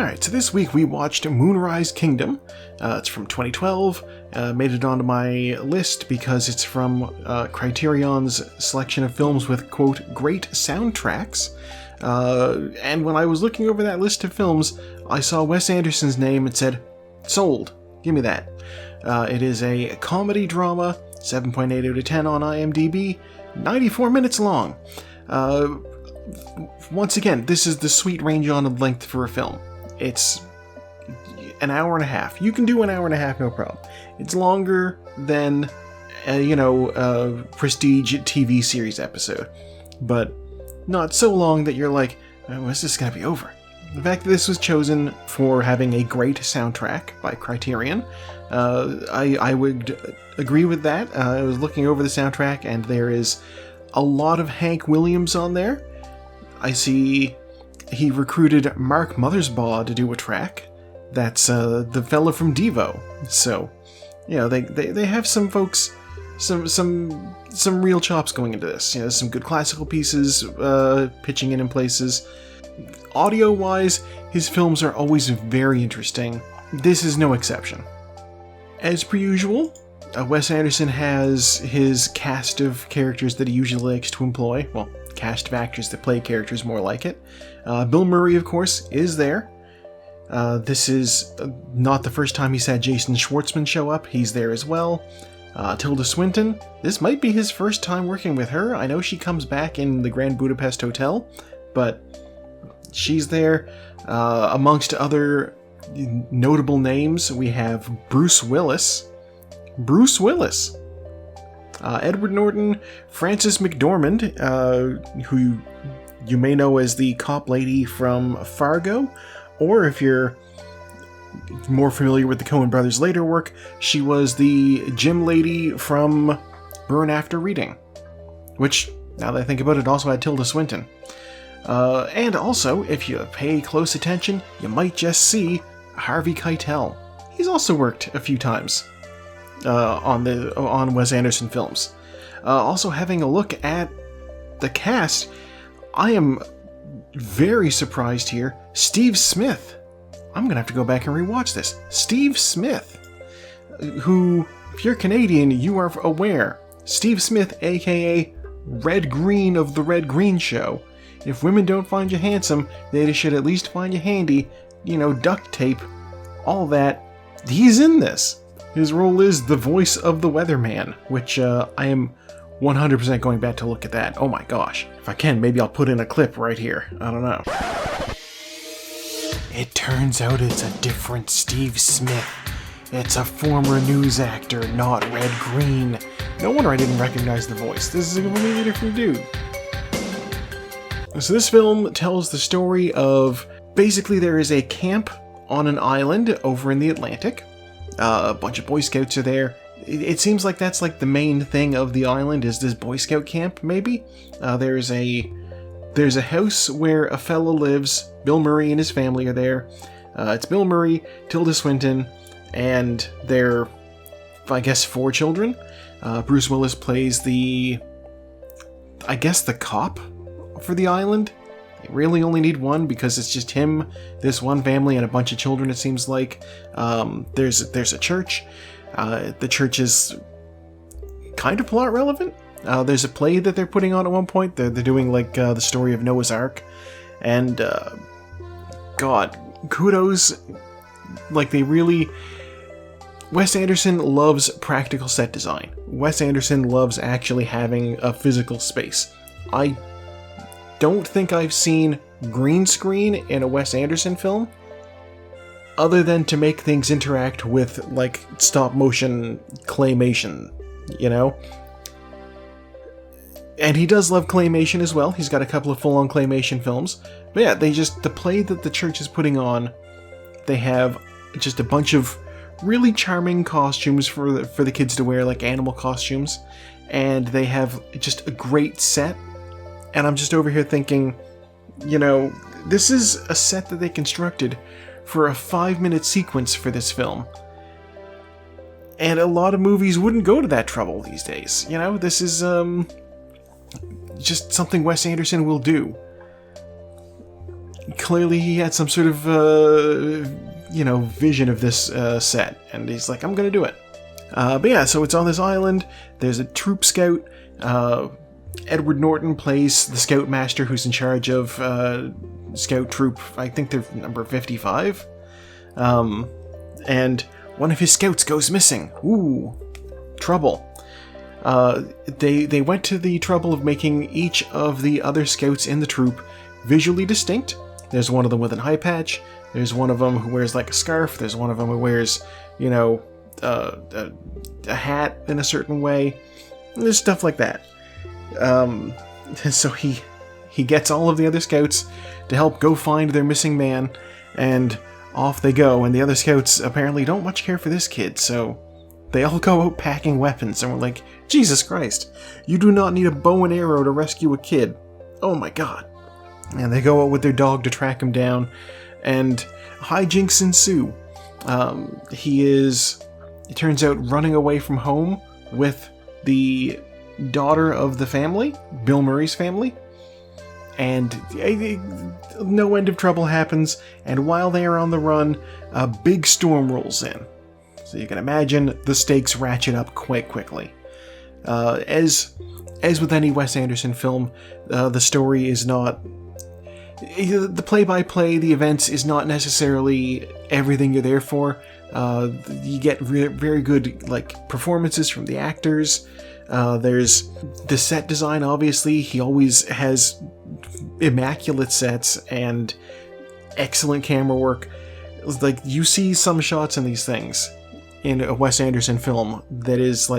Alright, so this week we watched Moonrise Kingdom. It's from 2012. Made it onto my list because it's from Criterion's selection of films with, quote, great soundtracks. And when I was looking over that list of films, I saw Wes Anderson's name and said, sold. Give me that. It is a comedy drama, 7.8 out of 10 on IMDb, 94 minutes long. Once again, this is the sweet range on length for a film. It's an hour and a half. You can do an hour and a half, no problem. It's longer than, a prestige TV series episode, but not so long that you're like, when's this gonna be over? The fact that this was chosen for having a great soundtrack by Criterion, I would agree with that. I was looking over the soundtrack, and there is a lot of Hank Williams on there. I see he recruited Mark Mothersbaugh to do a track. That's the fella from Devo. So, they have some folks, some real chops going into this. Some good classical pieces pitching in places. Audio-wise, his films are always very interesting. This is no exception. As per usual, Wes Anderson has his cast of characters that he usually likes to employ. Well, cast of actors that play characters more like it. Bill Murray, of course, is there. This is not the first time he's had Jason Schwartzman show up. He's there as well. Tilda Swinton, this might be his first time working with her. I know she comes back in the Grand Budapest Hotel, but she's there. Amongst other notable names, we have Bruce Willis. Edward Norton, Frances McDormand, who you may know as the cop lady from Fargo, or if you're more familiar with the Coen brothers' later work, she was the gym lady from Burn After Reading, which, now that I think about it, also had Tilda Swinton. And also, if you pay close attention, you might just see Harvey Keitel. He's also worked a few times on Wes Anderson films. Also, having a look at the cast, I am very surprised here. Steve Smith. I'm gonna have to go back and rewatch this. Steve Smith, who, if you're Canadian, you are aware. Steve Smith, aka Red Green of the Red Green Show. If women don't find you handsome, they should at least find you handy. Duct tape, all that. He's in this. His role is the voice of the Weatherman, which I am 100% going back to look at that. Oh my gosh. If I can, maybe I'll put in a clip right here. I don't know. It turns out it's a different Steve Smith. It's a former news actor, not Red Green. No wonder I didn't recognize the voice. This is a completely different dude. So this film tells the story of, basically there is a camp on an island over in the Atlantic. A bunch of Boy Scouts are there. It seems like that's like the main thing of the island is this Boy Scout camp, maybe. There's a house where a fella lives. Bill Murray and his family are there. It's Bill Murray, Tilda Swinton, and their, I guess, 4 children. Bruce Willis plays the cop for the island. They really only need one because it's just him, this one family, and a bunch of children, it seems like. There's a church. The church is kind of plot relevant. There's a play that they're putting on at one point. They're doing like the story of Noah's Ark. And God, kudos. Like they really... Wes Anderson loves practical set design. Wes Anderson loves actually having a physical space. I don't think I've seen green screen in a Wes Anderson film other than to make things interact with like stop motion claymation, And he does love claymation as well. He's got a couple of full-on claymation films. But yeah, the play that the church is putting on, they have just a bunch of really charming costumes for the kids to wear, like animal costumes. And they have just a great set. And I'm just over here thinking, this is a set that they constructed for a 5-minute sequence for this film. And a lot of movies wouldn't go to that trouble these days. This is just something Wes Anderson will do. clearly he had some sort of, vision of this set, and he's like, I'm gonna do it. But yeah, so it's on this island. There's a troop scout. Edward Norton plays the scoutmaster who's in charge of scout troop. I think they're number 55. And one of his scouts goes missing. Ooh, trouble. They went to the trouble of making each of the other scouts in the troop visually distinct. There's one of them with an eye patch. There's one of them who wears like a scarf. There's one of them who wears, a hat in a certain way. There's stuff like that. So he gets all of the other scouts to help go find their missing man, and off they go. And the other scouts apparently don't much care for this kid, so they all go out packing weapons, and we're like, Jesus Christ, you do not need a bow and arrow to rescue a kid. Oh my god. And they go out with their dog to track him down, and hijinks ensue. It turns out, running away from home with the daughter of the family, Bill Murray's family, and no end of trouble happens, and while they are on the run, a big storm rolls in. So you can imagine the stakes ratchet up quite quickly. As with any Wes Anderson film, the story is not... The play-by-play, the events, is not necessarily everything you're there for. You get very good performances from the actors. There's the set design, obviously. He always has immaculate sets and excellent camera work. You see some shots in these things in a Wes Anderson film that is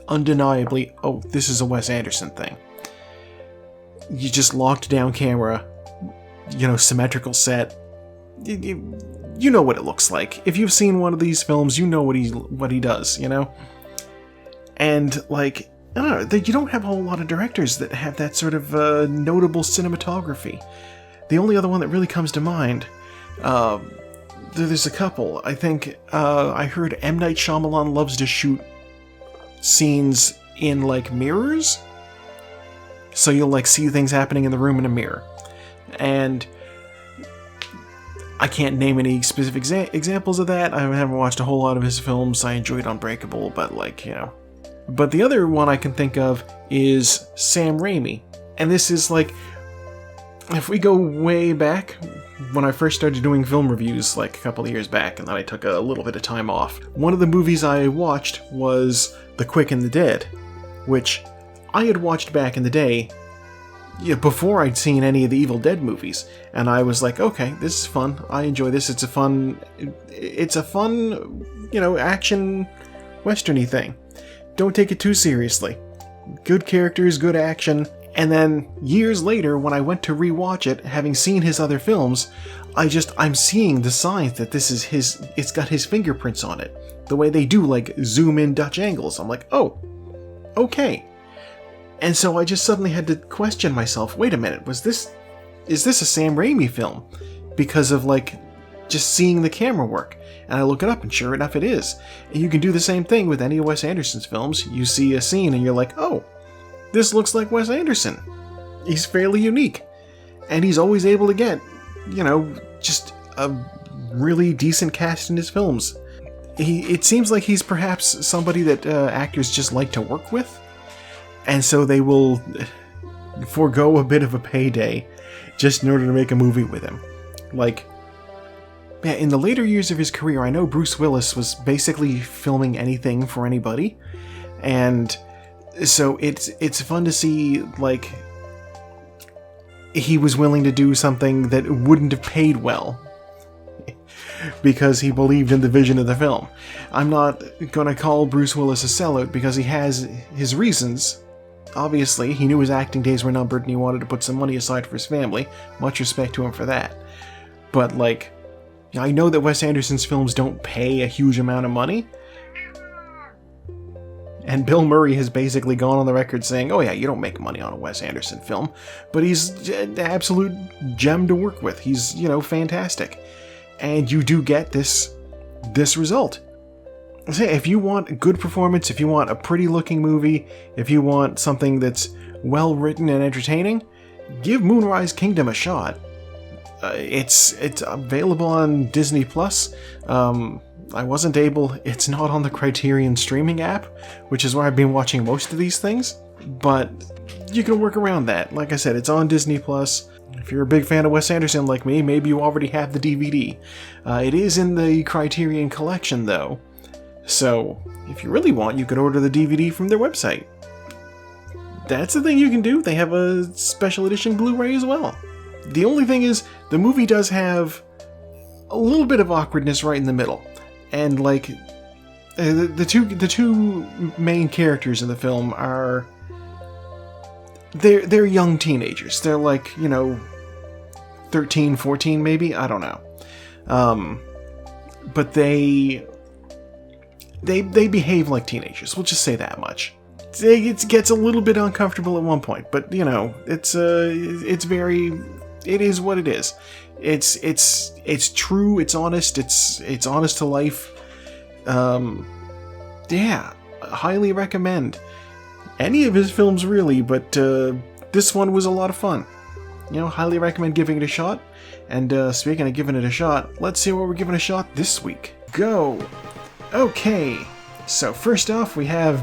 undeniably, oh, this is a Wes Anderson thing. You just locked down camera, symmetrical set. You know what it looks like. If you've seen one of these films, you know what he does, And I don't know, you don't have a whole lot of directors that have that sort of notable cinematography. The only other one that really comes to mind, there's a couple. I think I heard M. Night Shyamalan loves to shoot scenes in mirrors, so you'll see things happening in the room in a mirror. And I can't name any specific examples of that. I haven't watched a whole lot of his films. I enjoyed Unbreakable, but But the other one I can think of is Sam Raimi. And this is if we go way back, when I first started doing film reviews a couple of years back, and then I took a little bit of time off, one of the movies I watched was The Quick and the Dead, which I had watched back in the day, before I'd seen any of the Evil Dead movies, and I was like, okay, this is fun. I enjoy this. It's a fun, action westerny thing. Don't take it too seriously. Good characters, good action. And then years later, when I went to rewatch it, having seen his other films, I'm seeing the signs that this is it's got his fingerprints on it. The way they do zoom in Dutch angles. I'm like, oh, okay. And so I just suddenly had to question myself, wait a minute, is this a Sam Raimi film? Because of just seeing the camera work. And I look it up, and sure enough it is. And you can do the same thing with any of Wes Anderson's films. You see a scene and you're like, oh, this looks like Wes Anderson. He's fairly unique. And he's always able to get, just a really decent cast in his films. It seems like he's perhaps somebody that actors just like to work with. And so they will forego a bit of a payday just in order to make a movie with him. In the later years of his career, I know Bruce Willis was basically filming anything for anybody. And so it's fun to see, he was willing to do something that wouldn't have paid well. Because he believed in the vision of the film. I'm not going to call Bruce Willis a sellout because he has his reasons. Obviously, he knew his acting days were numbered and he wanted to put some money aside for his family. Much respect to him for that. But, I know that Wes Anderson's films don't pay a huge amount of money. And Bill Murray has basically gone on the record saying, oh yeah, you don't make money on a Wes Anderson film. But he's an absolute gem to work with. He's, fantastic. And you do get this result. If you want a good performance, if you want a pretty looking movie, if you want something that's well written and entertaining, give Moonrise Kingdom a shot. It's available on Disney Plus. I wasn't able. It's not on the Criterion streaming app, which is where I've been watching most of these things. But you can work around that. Like I said, it's on Disney Plus. If you're a big fan of Wes Anderson like me, maybe you already have the DVD. It is in the Criterion collection, though. So, if you really want, you could order the DVD from their website. That's the thing you can do. They have a special edition Blu-ray as well. The only thing is, the movie does have a little bit of awkwardness right in the middle. And, like, the two main characters in the film are... They're young teenagers. They're like, 13, 14 maybe? I don't know. But they behave like teenagers. We'll just say that much. It gets a little bit uncomfortable at one point, but it's very... It is what it is. It's true, it's honest, it's honest to life. Yeah, highly recommend any of his films really, but this one was a lot of fun. Highly recommend giving it a shot. And speaking of giving it a shot, let's see what we're giving a shot this week. Go! Okay, so first off we have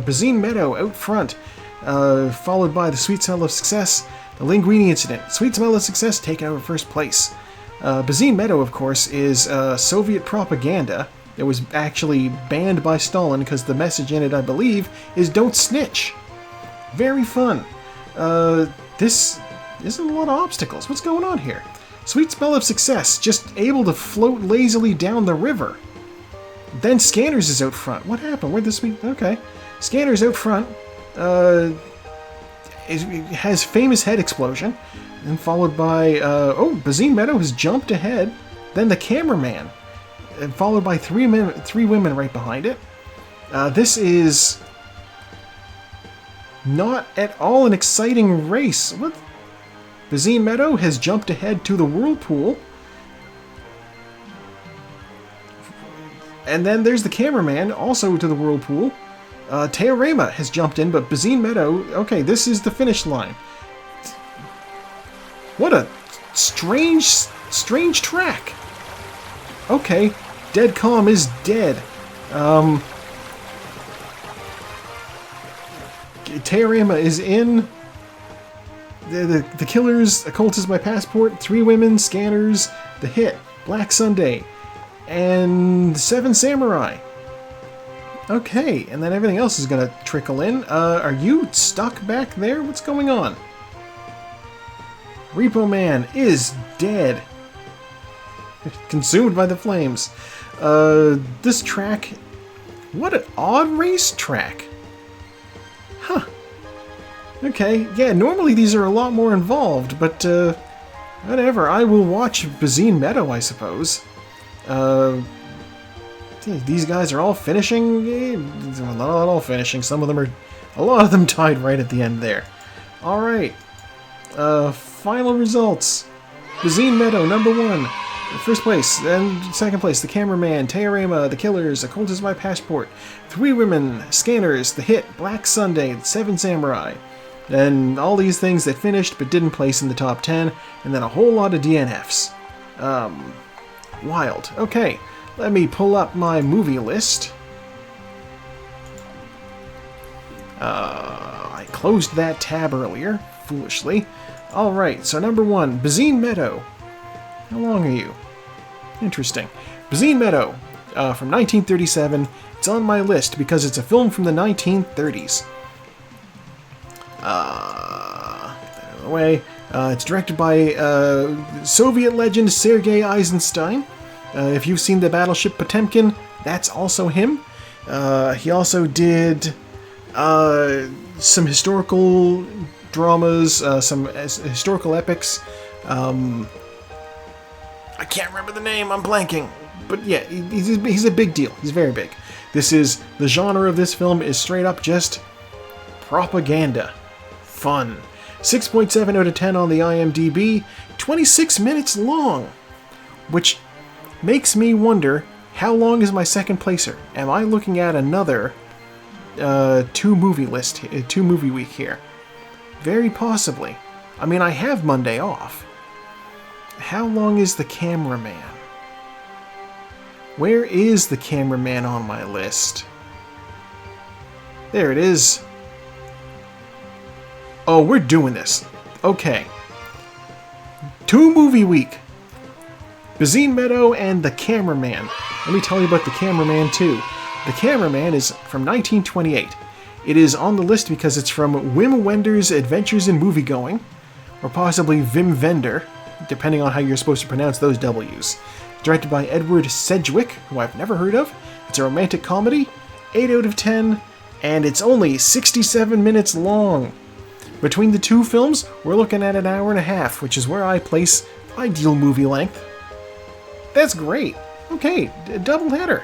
Bazine Meadow out front, followed by The Sweet Smell of Success, The Linguini Incident. Sweet Smell of Success taking over first place. Bazine Meadow, of course, is Soviet propaganda. It was actually banned by Stalin because the message in it, I believe, is don't snitch. Very fun. This isn't a lot of obstacles. What's going on here? Sweet Smell of Success, just able to float lazily down the river. Then Scanners is out front. What happened? Where'd the sweet... Okay. Scanners out front. It has famous head explosion. And followed by... Bazine Meadow has jumped ahead. Then the cameraman. And followed by three women right behind it. This is not at all an exciting race. What? Bazine Meadow has jumped ahead to the whirlpool. And then there's the cameraman, also to the whirlpool. Teorema has jumped in, but Bazine Meadow... Okay, this is the finish line. What a strange track. Okay, Dead Calm is dead. Teorema is in. The Killers, Occult is My Passport, Three Women, Scanners, The Hit, Black Sunday, and Seven Samurai. Okay, and then everything else is gonna trickle in. Are you stuck back there? What's going on? Repo Man is dead. Consumed by the flames. This track... What an odd race track. Huh. Okay, yeah, normally these are a lot more involved, but, whatever. I will watch Bazine Meadow, I suppose. These guys are all finishing? Not all finishing. Some of them are... A lot of them died right at the end there. Alright. Final results. Bazine Meadow, #1. First place, and second place, The Cameraman, Teorema, The Killers, Occult is My Passport, Three Women, Scanners, The Hit, Black Sunday, Seven Samurai. And all these things that finished but didn't place in the top 10, and then a whole lot of DNFs. Wild. Okay, let me pull up my movie list. I closed that tab earlier, foolishly. Alright, so #1, Bazine Meadow. How long are you? Interesting. Bazine Meadow, from 1937. It's on my list because it's a film from the 1930s. Get that out of the way. It's directed by Soviet legend Sergei Eisenstein. If you've seen the battleship Potemkin, that's also him. He also did some historical dramas, some historical epics. I can't remember the name, I'm blanking. But yeah, he's a big deal. He's very big. The genre of this film is straight up just propaganda. Fun. 6.7 out of 10 on the IMDb, 26 minutes long. Which makes me wonder, how long is my second placer? Am I looking at another two movie week here? Very possibly. I mean, I have Monday off. How long is the cameraman? Where is the cameraman on my list? There it is. Oh, we're doing this. Okay. 2 movie week. Bazine Meadow and The Cameraman. Let me tell you about The Cameraman too. The Cameraman is from 1928. It is on the list because it's from Wim Wender's Adventures in Moviegoing, or possibly Wim Wender, depending on how you're supposed to pronounce those W's. Directed by Edward Sedgwick, who I've never heard of. It's a romantic comedy, 8 out of 10, and it's only 67 minutes long. Between the 2 films, we're looking at an hour and a half, which is where I place ideal movie length. That's great. Okay, double header.